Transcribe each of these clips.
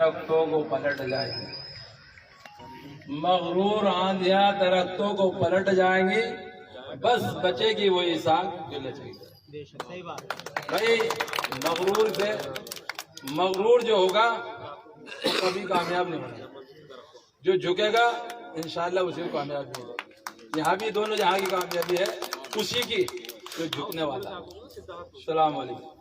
दरख्तों को पलट जाएंगे, मगरूर आंधियां दरख्तों को पलट जाएंगी, बस बचेगी वही साग जो लचेगी। सही बात भाई मगरूर जो होगा वो कभी कामयाब नहीं होगा, जो झुकेगा इंशाअल्लाह उसी को कामयाब नहीं होगा। यहाँ भी दोनों जहाँ की कामयाबी है उसी की जो झुकने वाला है। अस्सलाम वालेकुम।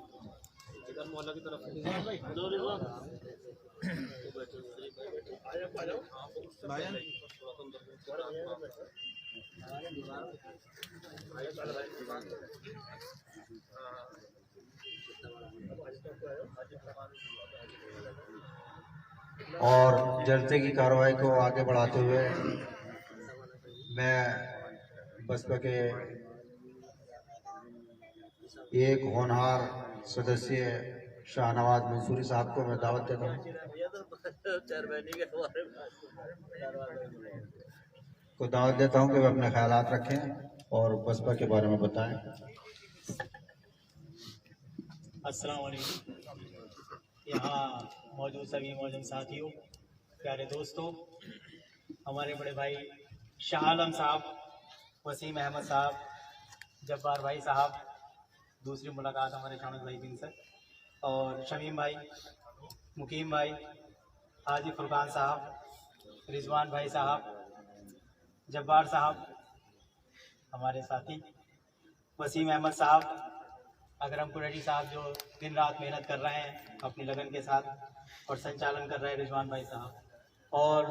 और जलसे की कार्रवाई को आगे बढ़ाते हुए मैं बसपा के एक होनहार सदस्य शाहनवाज मंसूरी साहब को मैं दावत देता हूँ कि वे अपने ख्यालात रखें और बसपा के बारे में बताएं। अस्सलाम वालेकुम। यहाँ मौजूद सभी मौजूद साथियों, प्यारे दोस्तों, हमारे बड़े भाई शाह आलम साहब, वसीम अहमद साहब, जब्बार भाई साहब, दूसरी मुलाकात हमारे शानद भाई दिन से, और शमीम भाई, मुकीम भाई, हाजी फुरकान साहब, रिजवान भाई साहब, जब्बार साहब, हमारे साथी वसीम अहमद साहब, अकरम कुरैशी साहब जो दिन रात मेहनत कर रहे हैं अपनी लगन के साथ, और संचालन कर रहे हैं रिजवान भाई साहब, और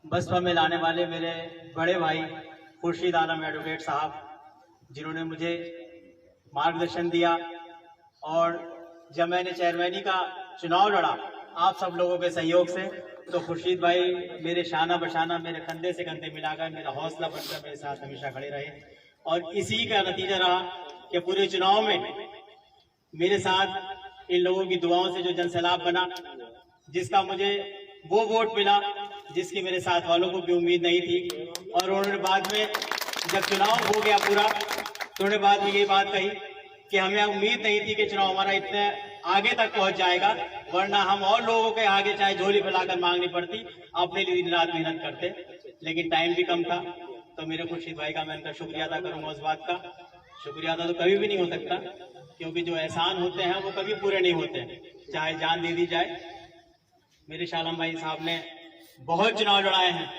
बसपा में लाने वाले मेरे बड़े भाई खुर्शीद आलम एडवोकेट साहब, जिन्होंने मुझे मार्गदर्शन दिया। और जब मैंने चेयरमैनी का चुनाव लड़ा आप सब लोगों के सहयोग से, तो खुर्शीद भाई मेरे शाना बशाना, मेरे कंधे से कंधे मिलाकर, मेरा हौसला बनकर मेरे साथ हमेशा खड़े रहे। और इसी का नतीजा रहा कि पूरे चुनाव में मेरे साथ इन लोगों की दुआओं से जो जनसैलाब बना, जिसका मुझे वो वोट मिला जिसकी मेरे साथ वालों को भी उम्मीद नहीं थी। और उन्होंने बाद में जब चुनाव हो गया पूरा, तो उन्होंने बाद में ये बात कही कि हमें उम्मीद नहीं थी कि चुनाव हमारा इतने आगे तक पहुंच जाएगा, वरना हम और लोगों के आगे चाहे झोली फैलाकर मांगनी पड़ती, अपने लिए दिन रात मेहनत करते, लेकिन टाइम भी कम था। तो मेरे खुर्शीद भाई का मैं इनका शुक्रिया अदा करूंगा। उस बात का शुक्रिया अदा तो कभी भी नहीं हो सकता, क्योंकि जो एहसान होते हैं वो कभी पूरे नहीं होते, चाहे जान दे दी जाए। मेरे शाह आलम भाई साहब ने बहुत चुनाव लड़ाए हैं,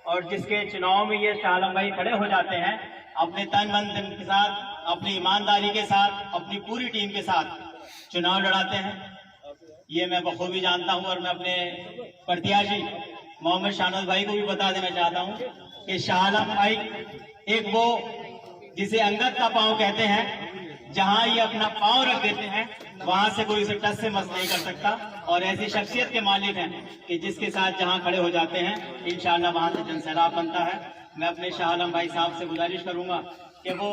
और जिसके चुनाव में ये शाह आलम भाई खड़े हो जाते हैं अपने तन मन धन के साथ, अपनी ईमानदारी के साथ, अपनी पूरी टीम के साथ चुनाव लड़ाते हैं, ये मैं बखूबी जानता हूं। और मैं अपने प्रत्याशी मोहम्मद शाहनवाज भाई को भी बता देना चाहता हूं कि शाह आलम भाई एक वो जिसे अंगद का पांव कहते हैं, जहां ये अपना पांव रख देते हैं वहां से कोई उसे टस से मस नहीं कर सकता, और ऐसी शख्सियत के मालिक हैं कि जिसके साथ जहां खड़े हो जाते हैं इंशाअल्लाह वहां से जनसैलाब बनता है। मैं अपने शाह आलम भाई साहब से गुजारिश करूंगा कि वो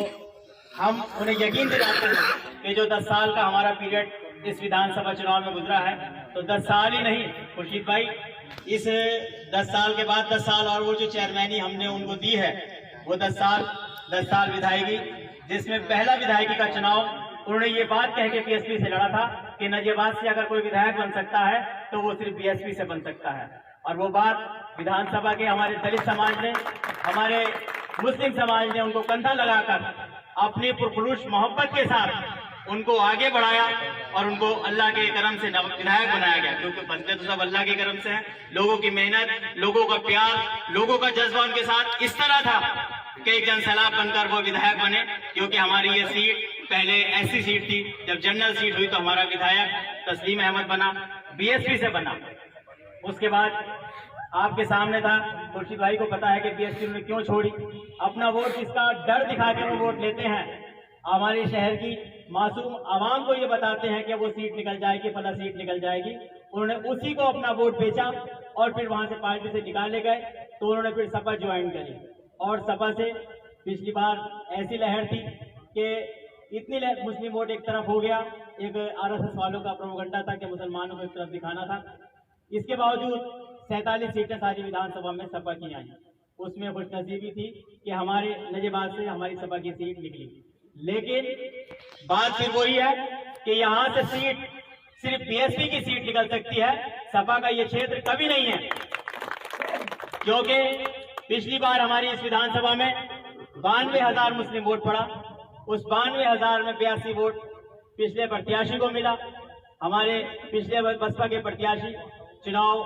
हम उन्हें यकीन दिलाते हैं कि जो 10 साल का हमारा पीरियड इस विधानसभा चुनाव में गुजरा है, तो 10 साल ही नहीं खुर्शीद भाई, इस 10 साल के बाद 10 साल और वो जो चेयरमैनी हमने उनको दी है वो 10 साल विधायकी, जिसमें पहला विधायकी का चुनाव उन्होंने ये बात कह के बीएसपी से लड़ा था कि नजियाबाद से अगर कोई विधायक बन सकता है तो वो सिर्फ बीएसपी से बन सकता है। और वो बात विधानसभा के हमारे दलित समाज ने, हमारे मुस्लिम समाज ने उनको कंधा लगाकर अपनी पुरखुलूस मोहब्बत के साथ उनको आगे बढ़ाया, और उनको अल्लाह के करम से विधायक बनाया गया, क्योंकि बनते तो सब अल्लाह के करम से हैं। लोगों की मेहनत, लोगों का प्यार, लोगों का जज्बा उनके साथ इस तरह था कि एक जनसैलाब बनकर वो विधायक बने। क्योंकि हमारी ये सीट पहले एससी सीट थी, जब जनरल सीट हुई तो हमारा विधायक तस्लीम अहमद बना, बीएसपी से बना। उसके बाद आपके सामने था, खुर्शीद भाई को पता है कि बीएसपी ने क्यों छोड़ी। अपना वोट इसका डर दिखा के वो वोट लेते हैं, हमारे शहर की मासूम आवाम को ये बताते हैं कि वो सीट निकल जाएगी, फला सीट निकल जाएगी। उन्होंने उसी को अपना वोट बेचा और फिर वहां से पार्टी से निकाले गए, तो उन्होंने फिर सपा ज्वाइन करी। और सपा से पिछली बार ऐसी लहर थी कि इतनी मुस्लिम वोट एक तरफ हो गया, एक आरएसएस वालों का प्रोपेगेंडा था कि मुसलमानों को एक तरफ दिखाना था। इसके बावजूद 47 सीटें सारी विधानसभा में सपा की आई। उसमें खुशनसीबी थी कि हमारे नजियाबाद से हमारी सपा की सीट निकली। लेकिन बात फिर वही है कि यहाँ से सीट सिर्फ बीएसपी की सीट निकल सकती है, सपा का ये क्षेत्र कभी नहीं है। क्योंकि पिछली बार हमारी इस विधानसभा में 92,000 मुस्लिम वोट पड़ा, उस 92,000 में 82 वोट पिछले प्रत्याशी को मिला। हमारे पिछले बसपा के प्रत्याशी चुनाव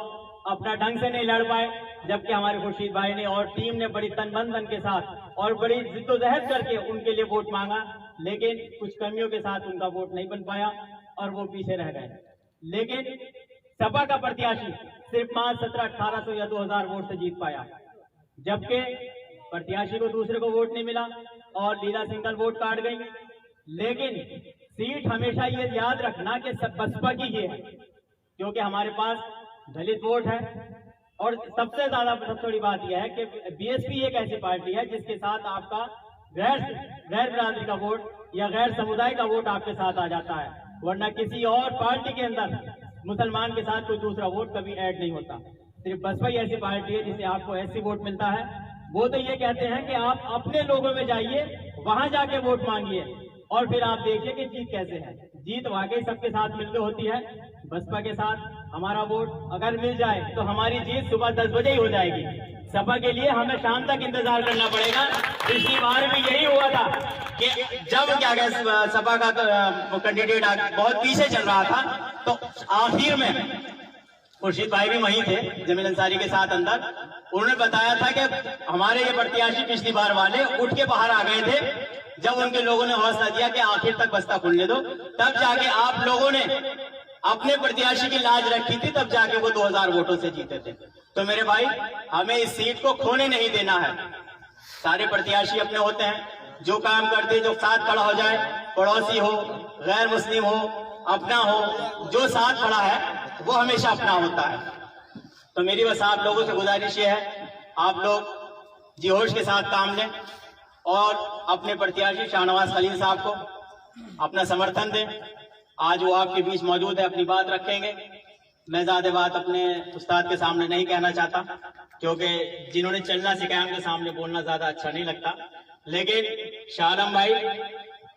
अपना ढंग से नहीं लड़ पाए, जबकि हमारे खुर्शीद भाई ने और टीम ने बड़ी तन के साथ और बड़ी जिद्दोजहद करके उनके लिए वोट मांगा, लेकिन कुछ कमियों के साथ उनका वोट नहीं बन पाया और वो पीछे रह गए। लेकिन सपा का प्रत्याशी सिर्फ 5, 17, 1800 या 2000 वोट से जीत पाया, जबकि प्रत्याशी को दूसरे को वोट नहीं मिला और लीला सिंगल वोट काट गई। लेकिन सीट हमेशा ये याद रखना कि सब बसपा की ही है, क्योंकि हमारे पास दलित वोट है। और सबसे बड़ी बात यह है कि बीएसपी एक ऐसी पार्टी है जिसके साथ आपका गैर बिरादरी का वोट या गैर समुदाय का वोट आपके साथ आ जाता है, वरना किसी और पार्टी के अंदर मुसलमान के साथ कोई दूसरा वोट कभी ऐड नहीं होता। सिर्फ बसपा ही ऐसी पार्टी है जिसे आपको ऐसी वोट मिलता है। वो तो ये कहते हैं कि आप अपने लोगों में जाइए, वहां जाके वोट मांगिए और फिर आप देखिए कि जीत कैसे है। जीत वाकई सबके साथ मिलकर होती है। बसपा के साथ हमारा वोट अगर मिल जाए तो हमारी जीत सुबह 10 बजे ही हो जाएगी। सपा के लिए हमें शाम तक इंतजार करना पड़ेगा। पिछली बार भी यही हुआ था कि जब क्या कहते सपा का कैंडिडेट बहुत पीछे चल रहा था, तो आखिर में खुर्शीद भाई भी वहीं थे जमील अंसारी के साथ अंदर, उन्होंने बताया था कि हमारे ये प्रत्याशी पिछली बार वाले उठ के बाहर आ गए थे। जब उनके लोगों ने हौसला दिया कि आखिर तक बस्ता खुलने दो, तब जाके आप लोगों ने अपने प्रत्याशी की लाज रखी थी, तब जाके वो 2000 वोटों से जीते थे। तो मेरे भाई, हमें इस सीट को खोने नहीं देना है। सारे प्रत्याशी अपने होते हैं, जो काम करते, जो साथ खड़ा हो जाए, पड़ोसी हो, गैर मुस्लिम हो, अपना हो, जो साथ खड़ा है वो हमेशा अपना होता है। तो मेरी बस आप लोगों से गुजारिश ये है, आप लोग जी होश के साथ काम लें और अपने प्रत्याशी शाहनवाज खलील साहब को अपना समर्थन दें। आज वो आपके बीच मौजूद है, अपनी बात रखेंगे। मैं ज्यादा बात अपने उस्ताद के सामने नहीं कहना चाहता, क्योंकि जिन्होंने चलना सिखाया उनके सामने बोलना ज्यादा अच्छा नहीं लगता। लेकिन शाह आलम भाई,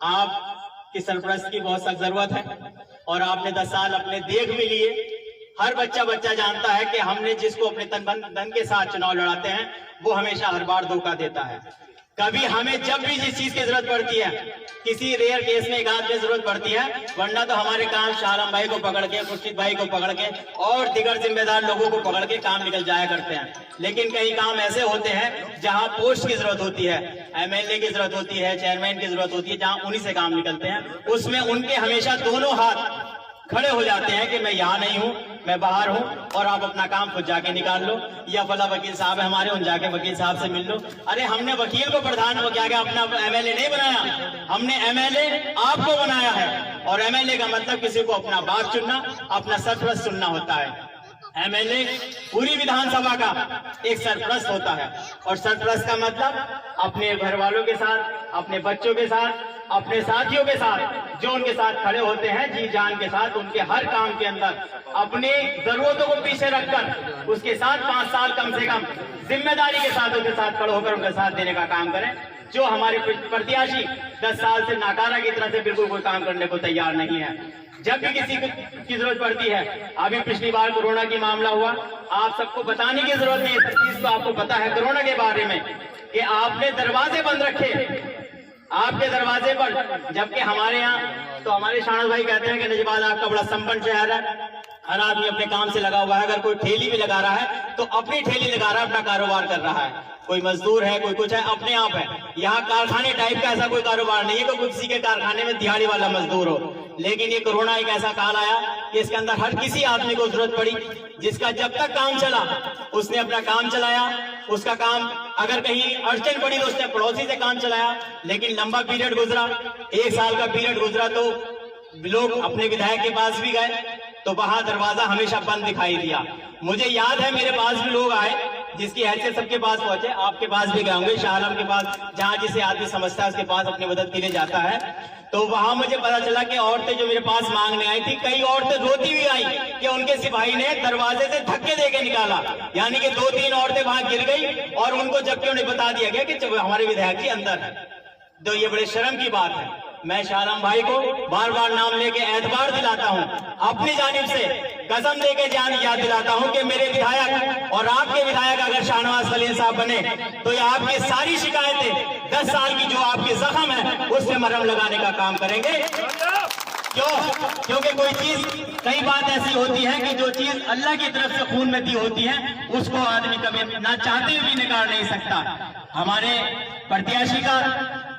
आपकी सरपरस्त की बहुत सख्त जरूरत है और आपने 10 साल अपने देख भी लिए। हर बच्चा जानता है कि हमने जिसको अपने तन के साथ चुनाव लड़ाते हैं वो हमेशा हर बार धोखा देता है। कभी हमें जब भी जिस चीज की जरूरत पड़ती है, किसी रेयर केस में एक आध में जरूरत पड़ती है, वरना तो हमारे काम शाह आलम भाई को पकड़ के, खुर्शीद भाई को पकड़ के और दिगर जिम्मेदार लोगों को पकड़ के काम निकल जाया करते हैं। लेकिन कई काम ऐसे होते हैं जहां पोस्ट की जरूरत होती है, एमएलए की जरूरत होती है, चेयरमैन की जरूरत होती है, जहां उन्हीं से काम निकलते हैं। उसमें उनके हमेशा दोनों हाथ खड़े हो जाते हैं कि मैं यहाँ नहीं हूँ, मैं बाहर हूँ और आप अपना काम खुद जाके निकाल लो, या फला वकील साहब है हमारे, उन जाके वकील साहब से मिल लो। अरे हमने वकील को प्रधान को क्या अपना एमएलए नहीं बनाया, हमने एमएलए आपको बनाया है। और एमएलए का मतलब किसी को अपना बाप चुनना, अपना सरपरस्त चुनना होता है। एमएलए पूरी विधानसभा का एक सरपरस्त होता है और सरपरस्त का मतलब अपने घर वालों के साथ, अपने बच्चों के साथ, अपने साथियों के साथ, जो उनके साथ खड़े होते हैं जी जान के साथ, उनके हर काम के अंदर अपनी जरूरतों को पीछे रखकर उसके साथ 5 साल कम से कम जिम्मेदारी के साथ उनके साथ खड़े होकर उनका साथ देने का काम करें। जो हमारे प्रत्याशी 10 साल से नाकारा की तरह से बिल्कुल कोई काम करने को तैयार नहीं है। जब भी किसी की जरूरत पड़ती है, अभी पिछली बार कोरोना की मामला हुआ, आप सबको बताने की जरूरत नहीं है, चीज तो आपको पता है कोरोना के बारे में कि आपने दरवाजे बंद रखे, आपके दरवाजे पर। जबकि हमारे यहाँ तो हमारे शाहनवाज भाई कहते हैं कि नजबाद आपका बड़ा संपन्न शहर है, हर आदमी अपने काम से लगा हुआ है। अगर कोई ठेली भी लगा रहा है तो अपनी ठेली लगा रहा है, अपना कारोबार कर रहा है। कोई मजदूर है, कोई कुछ है, अपने आप है। यहाँ कारखाने टाइप का ऐसा कोई कारोबार नहीं है कि किसी के कारखाने में दिहाड़ी वाला मजदूर हो। लेकिन ये कोरोना एक ऐसा काल आया कि इसके अंदर हर किसी आदमी को जरूरत पड़ी, जिसका जब तक काम चला उसने अपना काम चलाया, उसका काम अगर कहीं अड़चन पड़ी तो उसने पड़ोसी से काम चलाया। लेकिन लंबा पीरियड गुजरा, 1 साल का पीरियड गुजरा, तो लोग अपने विधायक के पास भी गए तो वहां दरवाजा हमेशा बंद दिखाई दिया। मुझे याद है मेरे पास भी लोग आए, जिसकी हैसियत सबके पास पहुंचे, आपके पास भी गए होंगे, शाह आलम के पास, जहां जिसे आदमी समझता है उसके पास अपनी मदद के लिए जाता है। तो वहां मुझे पता चला कि औरतें जो मेरे पास मांगने आई थी, कई औरतें रोती हुई आई कि उनके सिपाही ने दरवाजे से धक्के देके निकाला। यानी कि 2-3 औरतें वहां गिर गई और उनको जबकि उन्हें बता दिया गया कि हमारे विधायक जी अंदर है। तो ये बड़े शर्म की बात है। मैं शाहराम भाई को बार बार नाम लेके एतबार दिलाता हूं, अपनी जानिब से कसम देके याद दिलाता हूं कि मेरे विधायक और आपके विधायक अगर शाहनवाज खलील साहब बने तो ये आपकी सारी शिकायतें 10 साल की जो आपके जख्म है उस पे मरहम लगाने का काम करेंगे। क्योंकि कोई चीज, कई बात ऐसी होती है कि जो चीज अल्लाह की तरफ से खून में दी होती है उसको आदमी कभी ना चाहते हुए भी निकाल नहीं सकता। हमारे प्रत्याशी का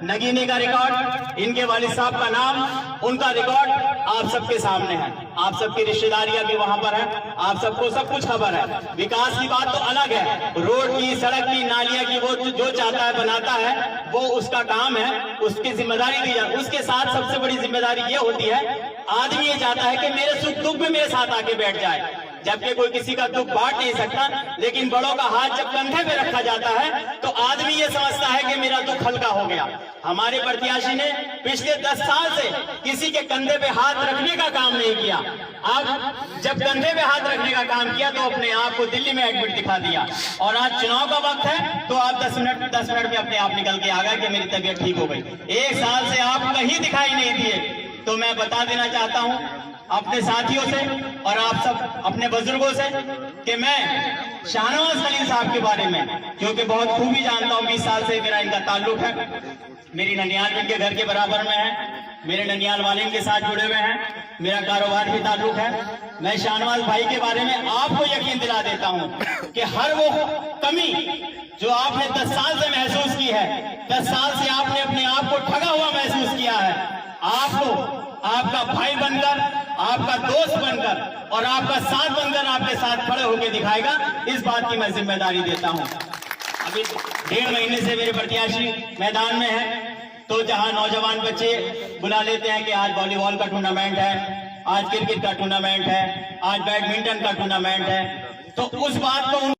नगीने का रिकॉर्ड, इनके वालिद साहब का नाम, उनका रिकॉर्ड आप सबके सामने है। आप सबकी रिश्तेदारियां भी वहां पर है, आप सबको सब कुछ खबर है। विकास की बात तो अलग है, रोड की, सड़क की, नालियां की, वो जो चाहता है बनाता है, वो उसका काम है, उसकी जिम्मेदारी दी जाती है। उसके साथ सबसे बड़ी जिम्मेदारी ये होती है, आदमी ये चाहता है कि मेरे सुख दुख में मेरे साथ आके बैठ जाए, जबकि कोई किसी का दुख बांट नहीं सकता। लेकिन बड़ों का हाथ जब कंधे पे रखा जाता है तो आदमी ये समझता है कि मेरा दुख हल्का हो गया। हमारे प्रत्याशी ने पिछले 10 साल से किसी के कंधे पे हाथ रखने का काम नहीं किया। अब जब कंधे पे हाथ रखने का काम किया तो अपने आप को दिल्ली में एडमिट दिखा दिया, और आज चुनाव का वक्त है तो आप 10 मिनट में अपने आप निकल के आ गए कि मेरी तबीयत ठीक हो गई। 1 साल से आप कहीं दिखाई नहीं दिए। तो मैं बता देना चाहता हूं अपने साथियों से और आप सब अपने बुजुर्गों से कि मैं शाहनवाज खलील साहब के बारे में क्योंकि बहुत खूबी जानता हूं, 20 साल से मेरा इनका ताल्लुक है, मेरी ननियाल भी इनके घर के बराबर में है, मेरे ननियाल वाले इनके साथ जुड़े हुए हैं, मेरा कारोबार भी ताल्लुक है। मैं शाहनवाज भाई के बारे में आपको यकीन दिला देता हूं कि हर वो कमी जो आपने 10 साल से महसूस की है, 10 साल से आपने अपने आप को ठगा हुआ महसूस किया है, आपको आपका भाई बनकर, आपका दोस्त बनकर और आपका साथ बनकर आपके साथ खड़े होकर दिखाएगा। इस बात की मैं जिम्मेदारी देता हूं। अभी 1.5 महीने से मेरे प्रत्याशी मैदान में है, तो जहां नौजवान बच्चे बुला लेते हैं कि आज वॉलीबॉल का टूर्नामेंट है, आज क्रिकेट का टूर्नामेंट है, आज बैडमिंटन का टूर्नामेंट है, तो उस बात को